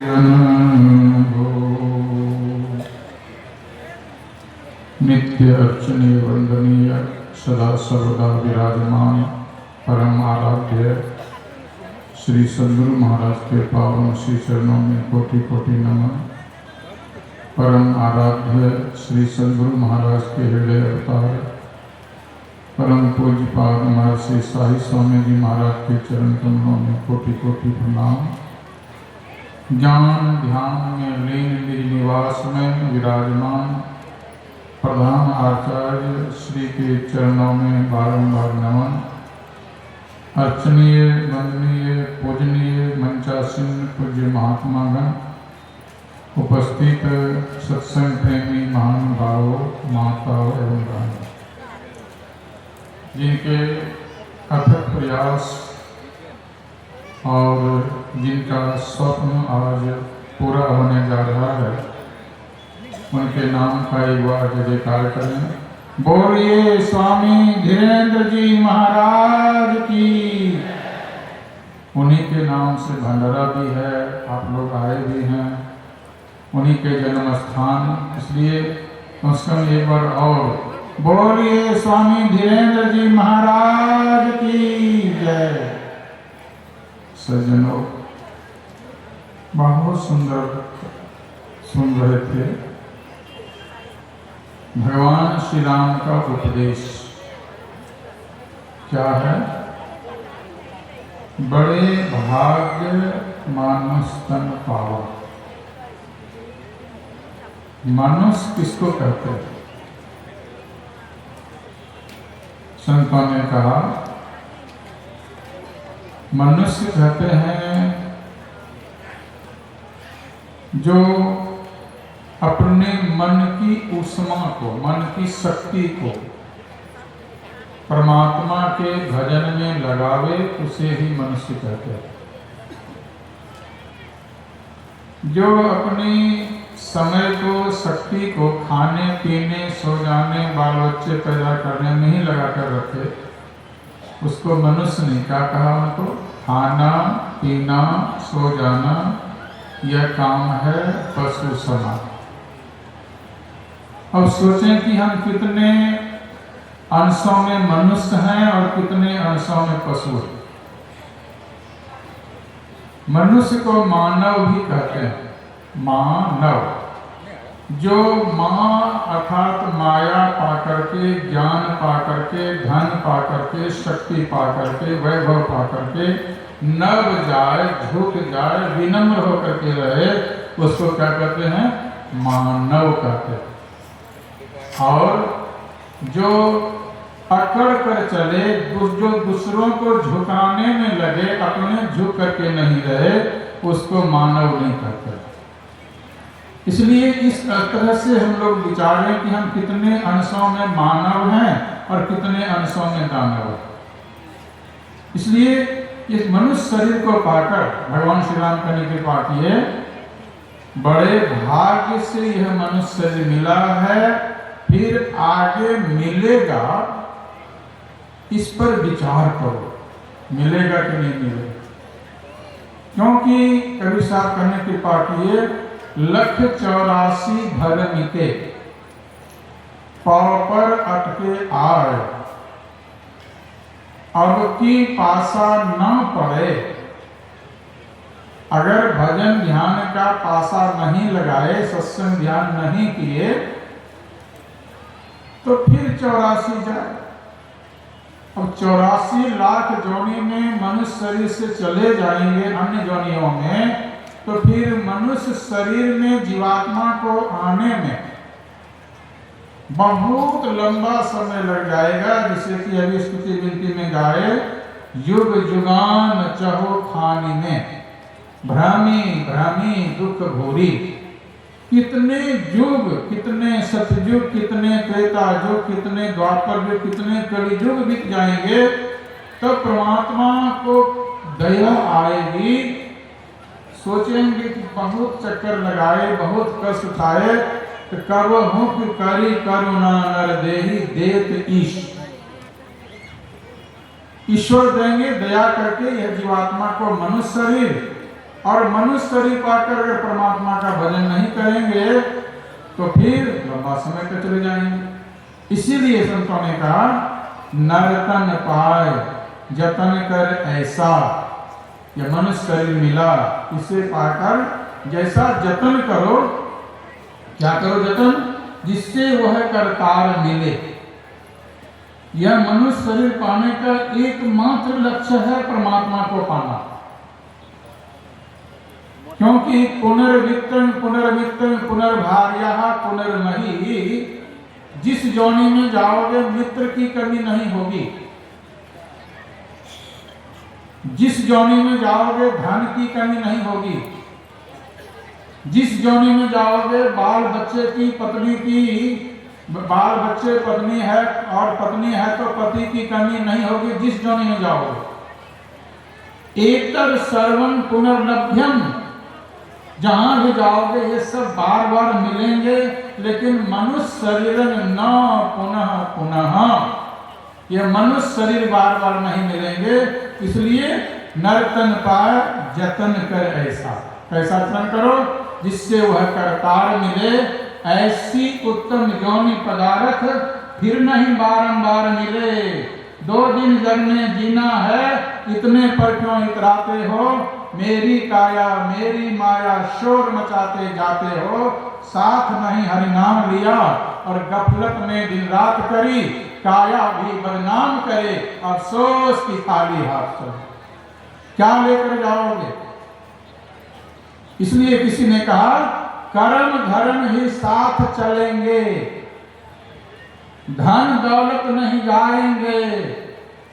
नित्य अर्चनीय वंदनीय सदा सर्वदा विराजमान परम आराध्य श्री सद्गुरु महाराज के पावन श्री चरणों में कोटि कोटि नमन। परम आराध्य श्री सद्गुरु महाराज के हृदय अवतार परम पूज्यपाद महर्षि साई स्वामी जी महाराज के चरण कमलों में कोटि कोटि प्रणाम। ज्ञान ध्यान में लीन निज निवास में विराजमान प्रधान आचार्य श्री के चरणों में बारंबार नमन। अर्चनीय वंदनीय पूजनीय मंचासीन पूज्य महात्मागण, उपस्थित सत्संग प्रेमी महानुभावों, माताओं एवं बहनों, जिनके अथक प्रयास और जिनका स्वप्न आज पूरा होने जा रहा है, उनके नाम का एक बार जयकार करें। बोलिए स्वामी धीरेन्द्र जी महाराज की। उन्हीं के नाम से भंडारा भी है, आप लोग आए भी हैं, उन्हीं के जन्म स्थान, इसलिए कम से कम एक बार और बोलिए स्वामी धीरेन्द्र जी महाराज की जय। सज्जनों, बहुत सुंदर सुन रहे थे भगवान श्री राम का उपदेश। क्या है? बड़े भाग्य मानुष तन पावा। मानुष किसको कहते हैं? संतों ने कहा मनुष्य कहते हैं जो अपने मन की ऊष्मा को, मन की शक्ति को परमात्मा के भजन में लगावे, उसे ही मनुष्य कहते हैं। जो अपनी समय को, शक्ति को खाने पीने, सो जाने, बाल बच्चे पैदा करने में ही लगाकर रखे, उसको मनुष्य ने क्या कहा? उनको खाना पीना सो जाना यह काम है पशु समान। अब सोचें कि हम कितने अंशों में मनुष्य हैं और कितने अंशों में पशु हैं। मनुष्य को मानव भी कहते हैं, मानव। जो माँ अर्थात माया पाकर के, ज्ञान पाकर के, धन पाकर के, शक्ति पाकर के, वैभव पाकर के नव जाए, झुक जाए, विनम्र होकर के रहे, उसको क्या कहते हैं? मानव कहते हैं। और जो अकड़ कर चले, जो दूसरों को झुकाने में लगे, अपने झुक करके नहीं रहे, उसको मानव नहीं कहते। इसलिए इस तरह से हम लोग विचारें कि हम कितने अंशों में मानव हैं और कितने अंशों में दानव हैं। इसलिए इस मनुष्य शरीर को पाकर भगवान श्री राम कहने की बात ये, बड़े भाग्य से यह मनुष्य शरीर मिला है, फिर आगे मिलेगा, इस पर विचार करो, मिलेगा कि नहीं मिलेगा। क्योंकि कबीर साहब कहने की बात ये, 184 भर मिटे पाँव पर अटके आए, अब की पासा न पड़े। अगर भजन ध्यान का पासा नहीं लगाए, सत्संग ध्यान नहीं किए, तो फिर 84 जाए। अब 84 लाख जोनी में मनुष्य शरीर से चले जाएंगे अन्य जोनियों में, तो फिर मनुष्य शरीर में जीवात्मा को आने में बहुत लंबा समय लग जाएगा। जिसे कि अभी स्तुति विनती में गाए, युग युगान चहो खानी में, भ्रामी भ्रामी दुख भूरी। कितने युग, कितने सतयुग, कितने त्रेता युग, कितने द्वापर युग, कितने कलि युग बीत जाएंगे, तब परमात्मा को दया आएगी। सोचेंगे कि बहुत चक्कर लगाए, बहुत कष्ट उठाए, तो करहु कि करी करुणा नर देहि देत ईश। ईश्वर देंगे दया करके यह जीवात्मा को मनुष्य शरीर, और मनुष्य शरीर पाकर अगर परमात्मा का भजन नहीं करेंगे तो फिर लंबा समय तक चले जाएंगे। इसीलिए संतों ने कहा नरतन पाए जतन कर ऐसा, यह मनुष्य शरीर मिला, इसे पाकर जैसा जतन करो, क्या करो जतन, जिससे वह करतार मिले। यह मनुष्य शरीर पाने का एकमात्र लक्ष्य है परमात्मा को पाना, क्योंकि पुनर्वित्तं पुनर्वित्तं पुनर्भार्याः पुनर्मही, जिस जोनि में जाओगे मित्र की कमी नहीं होगी, जिस जोनि में जाओगे धन की कमी नहीं होगी, जिस जोनि में जाओगे बाल बच्चे की पत्नी की, बाल बच्चे पत्नी है और पत्नी है तो पति की कमी नहीं होगी, जिस जोनि में जाओगे। एतर सर्वं पुनर्लभ्यम, जहां भी जाओगे ये सब बार बार मिलेंगे, लेकिन मनुष्य शरीर न पुनः पुनः, ये मनुष्य शरीर बार बार नहीं मिलेंगे। इसलिए नर्तन पाए जतन कर ऐसा, कैसा जतन करो जिससे वह करतार मिले। ऐसी उत्तम योनि पदार्थ फिर नहीं बारंबार मिले। 2 दिन जग में जीना है, इतने पर क्यों इतराते हो, मेरी काया मेरी माया शोर मचाते जाते हो। साथ नहीं हरि नाम लिया और गफलत में दिन रात करी, काया भी बदनाम करे, अफसोस की खाली हाथ चलो, क्या लेकर जाओगे। इसलिए किसी ने कहा कर्म धर्म ही साथ चलेंगे, धन दौलत नहीं जाएंगे।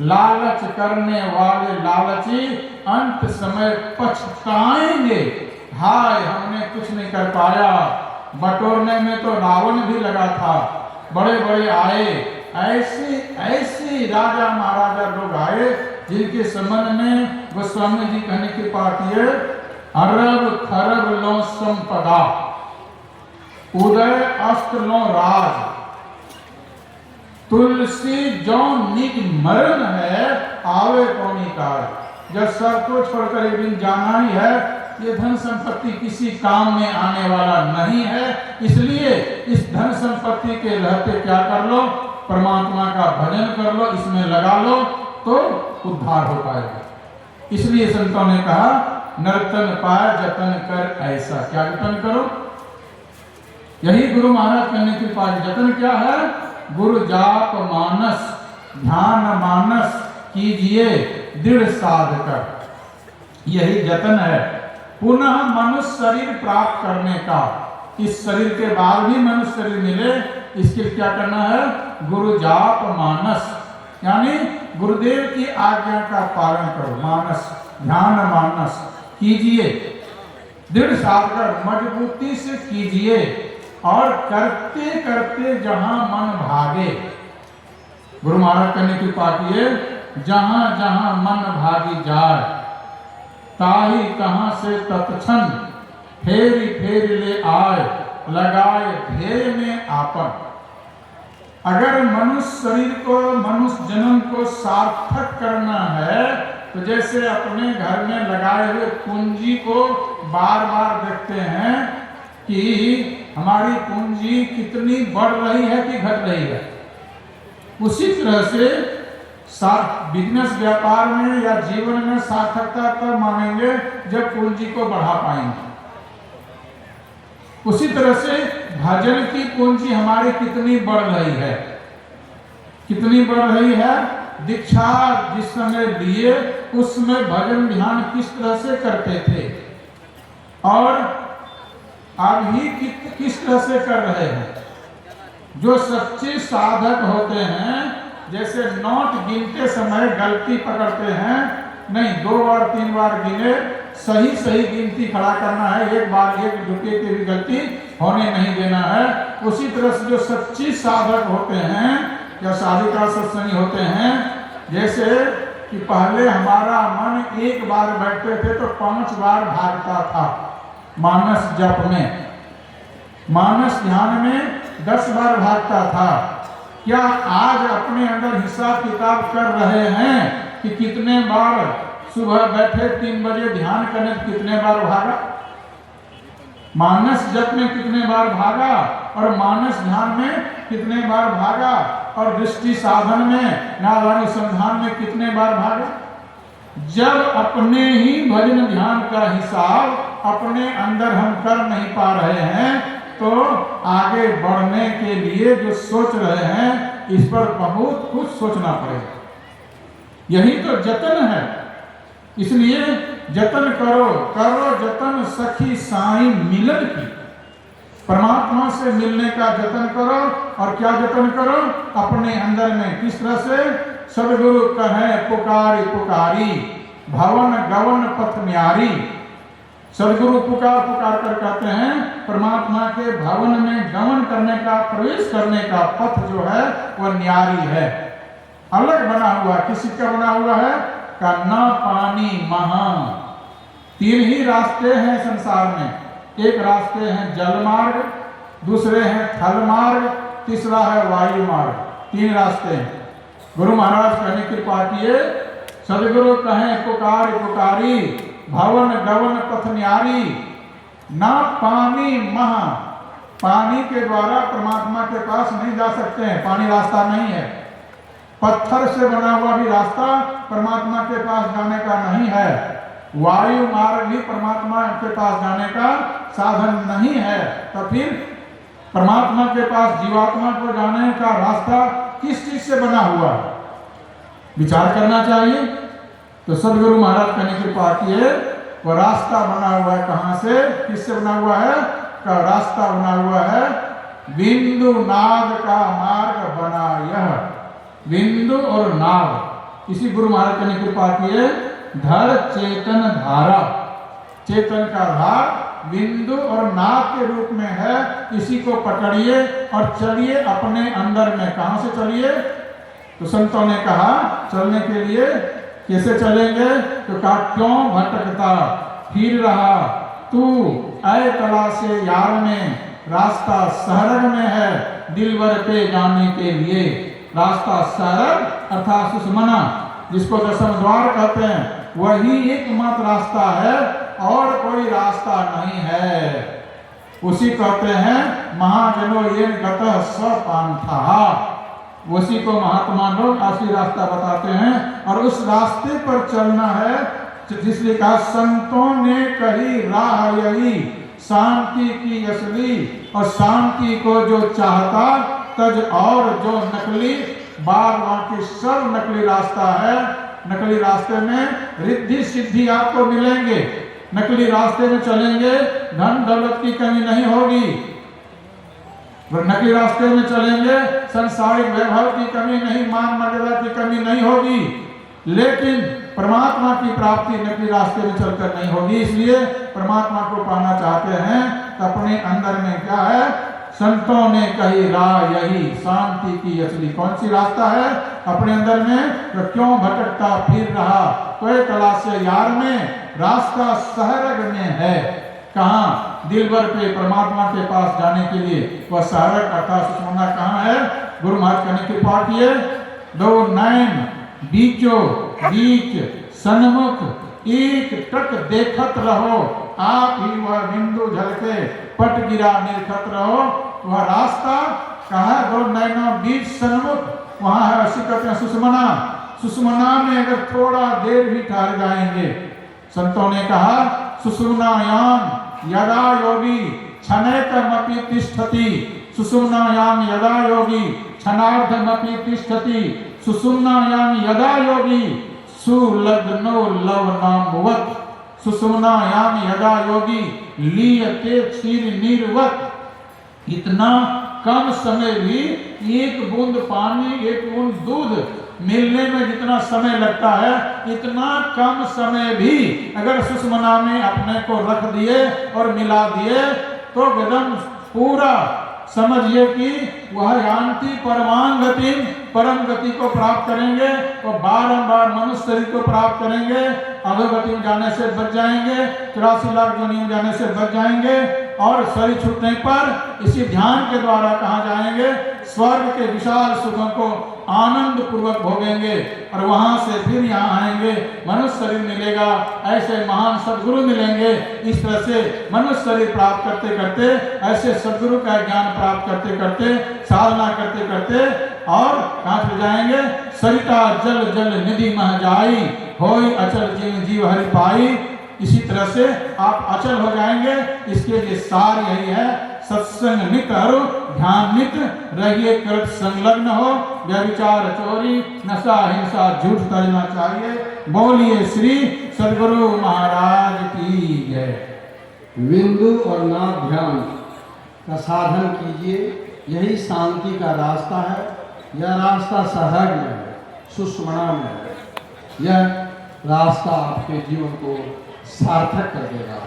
लालच करने वाले लालची अंत समय पछताएंगे, हाय हमने कुछ नहीं कर पाया। बटोरने में तो रावण भी लगा था, बड़े बड़े आए, ऐसे ऐसे राजा महाराजा लोग आए जिनके संबंध में गोस्वामी जी कहने की बात ये, अरब खरब लो संपदा, उदय अस्त्र लो राज, तुलसी जो निज मरण है, आवे कौनी काज। जब सबको छोड़कर एक दिन जाना ही है, ये धन संपत्ति किसी काम में आने वाला नहीं है। इसलिए इस धन संपत्ति के रहते क्या कर लो, परमात्मा का भजन कर लो, इसमें लगा लो तो उद्धार हो पाएगा। इसलिए संतों ने कहा नर्तन पाए जतन कर ऐसा, क्या जतन करो, यही गुरु महाराज कहने के पास जतन क्या है, गुरु जाप मानस ध्यान मानस कीजिए दृढ़ साध कर, यही जतन है। पुनः मनुष्य शरीर प्राप्त करने का, इस शरीर के बाद भी मनुष्य शरीर मिले, इसके लिए क्या करना है, गुरु जाप मानस, यानी गुरुदेव की आज्ञा का पालन करो, मानस ध्यान मानस कीजिए, दृढ़ साध कर मजबूती से कीजिए, और करते करते जहां मन भागे, गुरु महाराज कहने की बात ये, जहां जहां मन भागी जाए, ताही कहां से तत्क्षण फेरी फेरी ले आए, लगाए ध्येय में आपन। अगर मनुष्य शरीर को, मनुष्य जन्म को सार्थक करना है तो जैसे अपने घर में लगाए हुए पूंजी को बार बार देखते हैं कि हमारी पूंजी कितनी बढ़ रही है कि घट रही है, उसी तरह से बिजनेस व्यापार में या जीवन में सार्थकता तब मानेंगे जब पूंजी को बढ़ा पाएंगे। उसी तरह से भजन की पूंजी हमारी कितनी बढ़ रही है, कितनी बढ़ रही है। दीक्षा जिस समय लिए उसमें भजन ध्यान किस तरह से करते थे और अभी किस तरह से कर रहे हैं। जो सच्चे साधक होते हैं, जैसे नोट गिनते समय गलती पकड़ते हैं, नहीं 2 बार 3 बार गिने, सही सही गिनती खड़ा करना है, एक बार 1 रुपये की भी गलती होने नहीं देना है। उसी तरह से जो सच्ची साधक होते हैं या साधिका सत्संगी होते हैं, जैसे कि पहले हमारा मन 1 बार बैठते थे तो 5 बार भागता था, मानस जप में, मानस ध्यान में 10 बार भागता था। क्या आज अपने अंदर हिसाब किताब कर रहे हैं कि कितने बार सुबह बैठे 3 बजे ध्यान करने कितने बार भागा, मानस जप में कितने बार भागा, और मानस ध्यान में कितने बार भागा, और दृष्टि साधन में नारायण संधान में कितने बार भागा। जब अपने ही भजन ध्यान का हिसाब अपने अंदर हम कर नहीं पा रहे हैं तो आगे बढ़ने के लिए जो सोच रहे हैं इस पर बहुत कुछ सोचना पड़ेगा। यही तो जतन है। इसलिए जतन करो करो जतन सखी साई मिलन की। परमात्मा से मिलने का जतन करो, और क्या जतन करो, अपने अंदर में किस तरह से, सदगुरु कहे पुकारी पुकारी भवन गवन पथ न्यारी। सदगुरु पुकार पुकार कर कहते हैं परमात्मा के भवन में गमन करने का, प्रवेश करने का पथ जो है वह न्यारी है, अलग बना हुआ। किसी का बना हुआ है, कन्ना पानी महा। 3 ही रास्ते हैं संसार में। एक रास्ते हैं जल मार्ग, दूसरे हैं थल मार्ग, तीसरा है वायु मार्ग। 3 रास्ते हैं। गुरु महाराज कहने कृपा किए, सदगुरु कहें पुकार पुकारी भवन गवन पथ न्यारी। ना पानी महा, पानी के द्वारा परमात्मा के पास नहीं जा सकते हैं, पानी रास्ता नहीं है। पत्थर से बना हुआ भी रास्ता परमात्मा के पास जाने का नहीं है। वायु मार्ग भी परमात्मा के पास जाने का साधन नहीं है। तो फिर परमात्मा के पास जीवात्मा को जाने का रास्ता किस चीज से बना हुआ, विचार करना चाहिए। तो सदगुरु महाराज कहने की कृपा किए, वह रास्ता बना हुआ है। कहां से, किससे बना हुआ है, का रास्ता बना हुआ है बिंदु नाद का मार्ग बना यह। बिंदु और नाद, इसी गुरु महाराज कहने की कृपा किए, धर चेतन धारा। चेतन का धार बिंदु और नाद के रूप में है। इसी को पकड़िए और चलिए अपने अंदर में। कहां से चलिए, तो संतों ने कहा चलने के लिए कैसे चलेंगे, तो कहा क्यों भटकता फिर रहा तू ऐ कला से यार में, रास्ता सहरग में है दिलवर पे जाने के लिए। रास्ता सहरग अर्थात सुषमना, जिसको दशम द्वार कहते हैं, वही एकमात्र रास्ता है और कोई रास्ता नहीं है। उसी कहते हैं महाजनो ये गतः सपांथा। उसी को महात्मा लोग असली रास्ता बताते हैं, और उस रास्ते पर चलना है जिसलिए कहा संतों ने कही राह यही शांति की असली। और शांति को जो चाहता तज और जो नकली, बार बाकी सब नकली रास्ता है। नकली रास्ते में रिद्धि सिद्धि आपको मिलेंगे, नकली रास्ते में चलेंगे धन दौलत की कमी नहीं होगी, नकली रास्ते में चलेंगे संसारिक वैभव की कमी नहीं, मान मर्यादा की कमी नहीं होगी। लेकिन परमात्मा की प्राप्ति नकली रास्ते में चलकर नहीं होगी। इसलिए परमात्मा को पाना चाहते हैं तो अपने अंदर में क्या है, संतों ने कही राह यही शांति की असली। कौन सी रास्ता है अपने अंदर में, तो क्यों भटकता फिर रहा कोई कला से यार में, रास्ता सहरग में है। कहाँ, दिलबर पे परमात्मा के पास जाने के लिए वह सहरग अर्थात सुषमना कहाँ है। गुरु महाराज कहने की कृपा किए, दो नैन बीचो बीच सन्मुख एक टक देखत रहो, आप ही वह बिंदु झलके पट गिरा निरखत रहो। वह रास्ता कहा, दो नैनों बीच सन्मुख, वहां है असी कहते हैं सुषमना। सुषमना में अगर थोड़ा देर भी ठहर जाएंगे, संतों ने कहा सुषुम्नायाम यदा योगी क्षणैकमपि तिष्ठति। सुषुम्नायाम यदा योगी क्षणार्धमपि तिष्ठति। सुषुम्नायाम यदा योगी सुलग्नो लवनामवत्। सुषुम्नायाम यदा योगी लीयते क्षीर निर्वत्। इतना कम समय भी एक बूंद पानी, एक बूंद दूध मिलने में जितना समय लगता है, इतना कम समय भी अगर सुषमना में अपने को रख दिए और मिला दिए तो एकदम पूरा समझिए कि वह यान्ति परमांगति, परम गति को प्राप्त करेंगे और बारंबार मनुष्य शरीर को प्राप्त करेंगे। अधोगति में जाने से बच जाएंगे, 84 लाख योनि में जाने से बच जाएंगे। और शरीर छूटने पर इसी ध्यान के द्वारा कहाँ जाएंगे, स्वर्ग के विशाल सुखों को आनंद पूर्वक भोगेंगे और वहां से फिर यहाँ आएंगे, मनुष्य शरीर मिलेगा, ऐसे महान सदगुरु मिलेंगे। इस तरह से मनुष्य शरीर प्राप्त करते करते, ऐसे सदगुरु का ज्ञान प्राप्त करते करते, साधना करते करते और कहाँ चले जाएंगे, सरिता जल जल निधि मह जाई, होई अचल जीव जीव हरि पाई। इसी तरह से आप अचल हो जाएंगे। इसके लिए सार यही है, सत्संग नित हरो, ध्यान नित रहिए, कृत संलग्न हो, व्यभिचार चोरी नशा हिंसा झूठ तजना चाहिए। बोलिए श्री सद्गुरु महाराज की जय। बिंदु और नाद ध्यान का साधन कीजिए, यही शांति का रास्ता है। यह रास्ता सहज में है, सुषमणा में है। यह रास्ता आपके जीवन को सार्थक कर देगा।